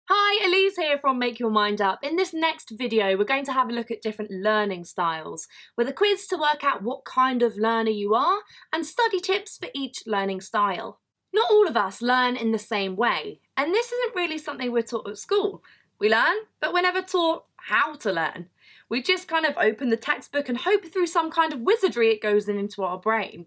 Hi, Elise here from Make Your Mind Up. In this next video, we're going to have a look at different learning styles, with a quiz to work out what kind of learner you are, and study tips for each learning style. Not all of us learn in the same way, and this isn't really something we're taught at school. We learn, but we're never taught how to learn. We just kind of open the textbook and hope through some kind of wizardry it goes into our brain.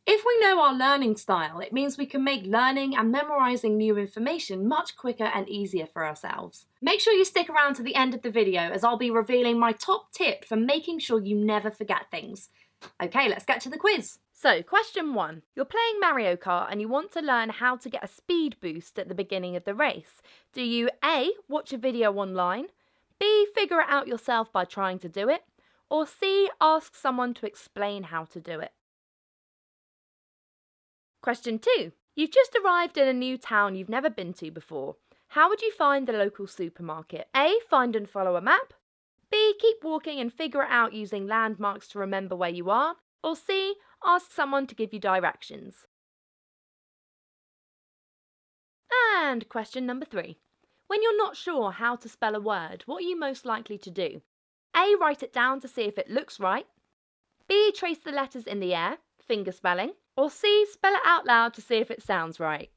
If we know our learning style, it means we can make learning and memorising new information much quicker and easier for ourselves. Make sure you stick around to the end of the video, as I'll be revealing my top tip for making sure you never forget things. Okay, let's get to the quiz. So, question 1. You're playing Mario Kart and you want to learn how to get a speed boost at the beginning of the race. Do you A. Watch a video online, B. Figure it out yourself by trying to do it, or C. Ask someone to explain how to do it? Question 2. You've just arrived in a new town you've never been to before. How would you find the local supermarket? A. Find and follow a map. B. Keep walking and figure it out using landmarks to remember where you are. Or C. Ask someone to give you directions. And question number 3. When you're not sure how to spell a word, what are you most likely to do? A. Write it down to see if it looks right. B. Trace the letters in the air, finger spelling. Or C. Spell it out loud to see if it sounds right.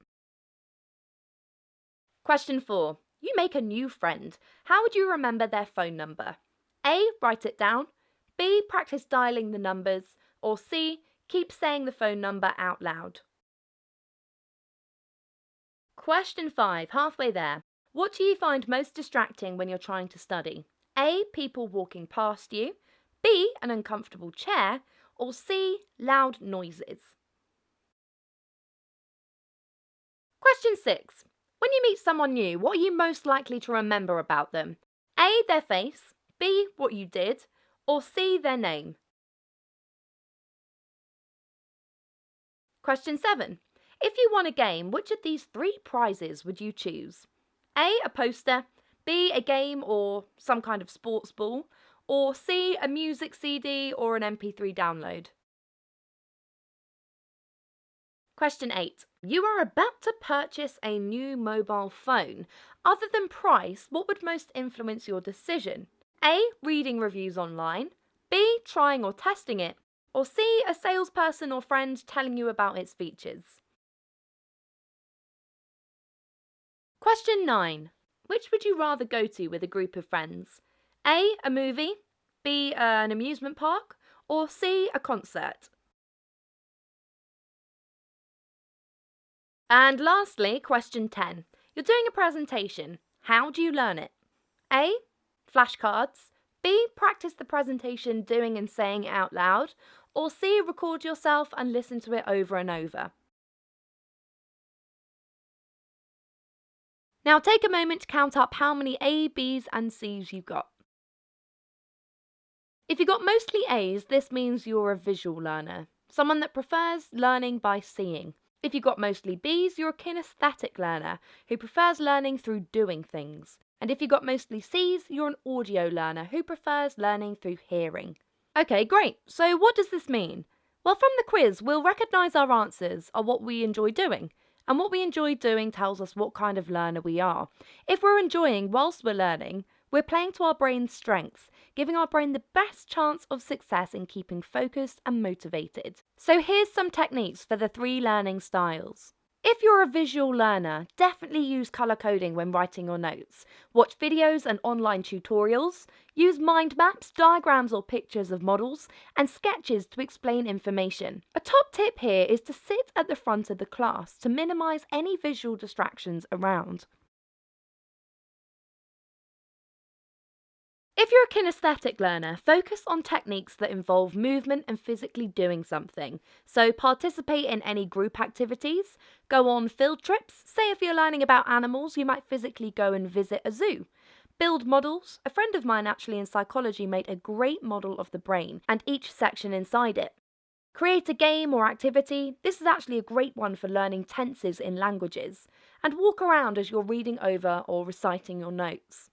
Question 4. You make a new friend. How would you remember their phone number? A. Write it down. B. Practice dialing the numbers. Or C. Keep saying the phone number out loud. Question 5. Halfway there. What do you find most distracting when you're trying to study? A. People walking past you. B. An uncomfortable chair. Or C. Loud noises. Question 6. When you meet someone new, what are you most likely to remember about them? A. Their face. B. What you did. Or C. Their name. Question 7. If you won a game, which of these 3 prizes would you choose? A. A poster. B. A game or some kind of sports ball. Or C. A music CD or an MP3 download. Question 8. You are about to purchase a new mobile phone. Other than price, what would most influence your decision? A. Reading reviews online. B. Trying or testing it. Or C. A salesperson or friend telling you about its features. Question 9. Which would you rather go to with a group of friends? A. A movie. B. An amusement park. Or C. A concert. And lastly, question 10. You're doing a presentation. How do you learn it? A. Flashcards. B. Practice the presentation doing and saying it out loud. Or C. Record yourself and listen to it over and over. Now take a moment to count up how many A, B's and C's you've got. If you got mostly A's, this means you're a visual learner, someone that prefers learning by seeing. If you got mostly B's, you're a kinesthetic learner who prefers learning through doing things. And if you got mostly C's, you're an audio learner who prefers learning through hearing. Okay, great. So what does this mean? Well, from the quiz, we'll recognise our answers are what we enjoy doing. And what we enjoy doing tells us what kind of learner we are. If we're enjoying whilst we're learning, we're playing to our brain's strengths, giving our brain the best chance of success in keeping focused and motivated. So here's some techniques for the 3 learning styles. If you're a visual learner, definitely use colour coding when writing your notes. Watch videos and online tutorials. Use mind maps, diagrams or pictures of models, and sketches to explain information. A top tip here is to sit at the front of the class to minimise any visual distractions around. If you're a kinesthetic learner, focus on techniques that involve movement and physically doing something. So participate in any group activities, go on field trips. Say if you're learning about animals, you might physically go and visit a zoo. Build models. A friend of mine actually in psychology made a great model of the brain and each section inside it. Create a game or activity. This is actually a great one for learning tenses in languages. And walk around as you're reading over or reciting your notes.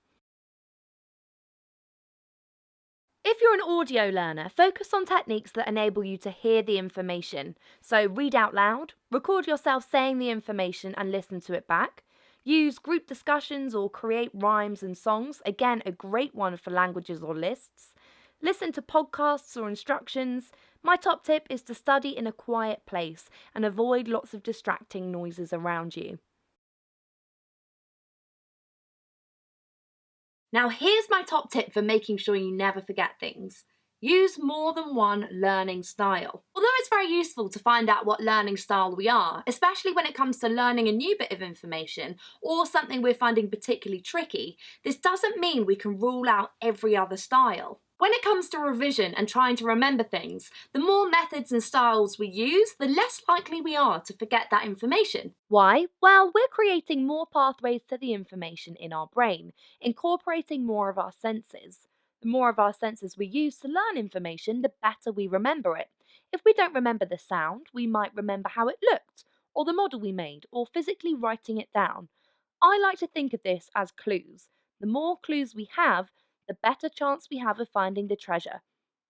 If you're an audio learner, focus on techniques that enable you to hear the information. So read out loud, record yourself saying the information and listen to it back. Use group discussions or create rhymes and songs, again, a great one for languages or lists. Listen to podcasts or instructions. My top tip is to study in a quiet place and avoid lots of distracting noises around you. Now here's my top tip for making sure you never forget things. Use more than one learning style. Although it's very useful to find out what learning style we are, especially when it comes to learning a new bit of information or something we're finding particularly tricky, this doesn't mean we can rule out every other style. When it comes to revision and trying to remember things, the more methods and styles we use, the less likely we are to forget that information. Why? Well, we're creating more pathways to the information in our brain, incorporating more of our senses. The more of our senses we use to learn information, the better we remember it. If we don't remember the sound, we might remember how it looked, or the model we made, or physically writing it down. I like to think of this as clues. The more clues we have, the better chance we have of finding the treasure.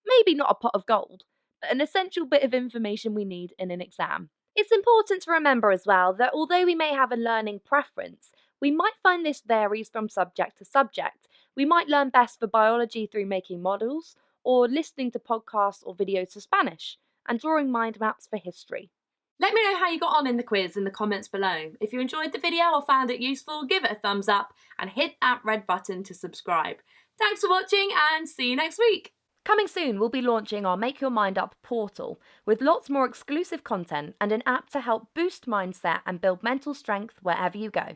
Maybe not a pot of gold, but an essential bit of information we need in an exam. It's important to remember as well that although we may have a learning preference, we might find this varies from subject to subject. We might learn best for biology through making models, or listening to podcasts or videos for Spanish, and drawing mind maps for history. Let me know how you got on in the quiz in the comments below. If you enjoyed the video or found it useful, give it a thumbs up and hit that red button to subscribe. Thanks for watching and see you next week. Coming soon, we'll be launching our Make Your Mind Up portal with lots more exclusive content and an app to help boost mindset and build mental strength wherever you go.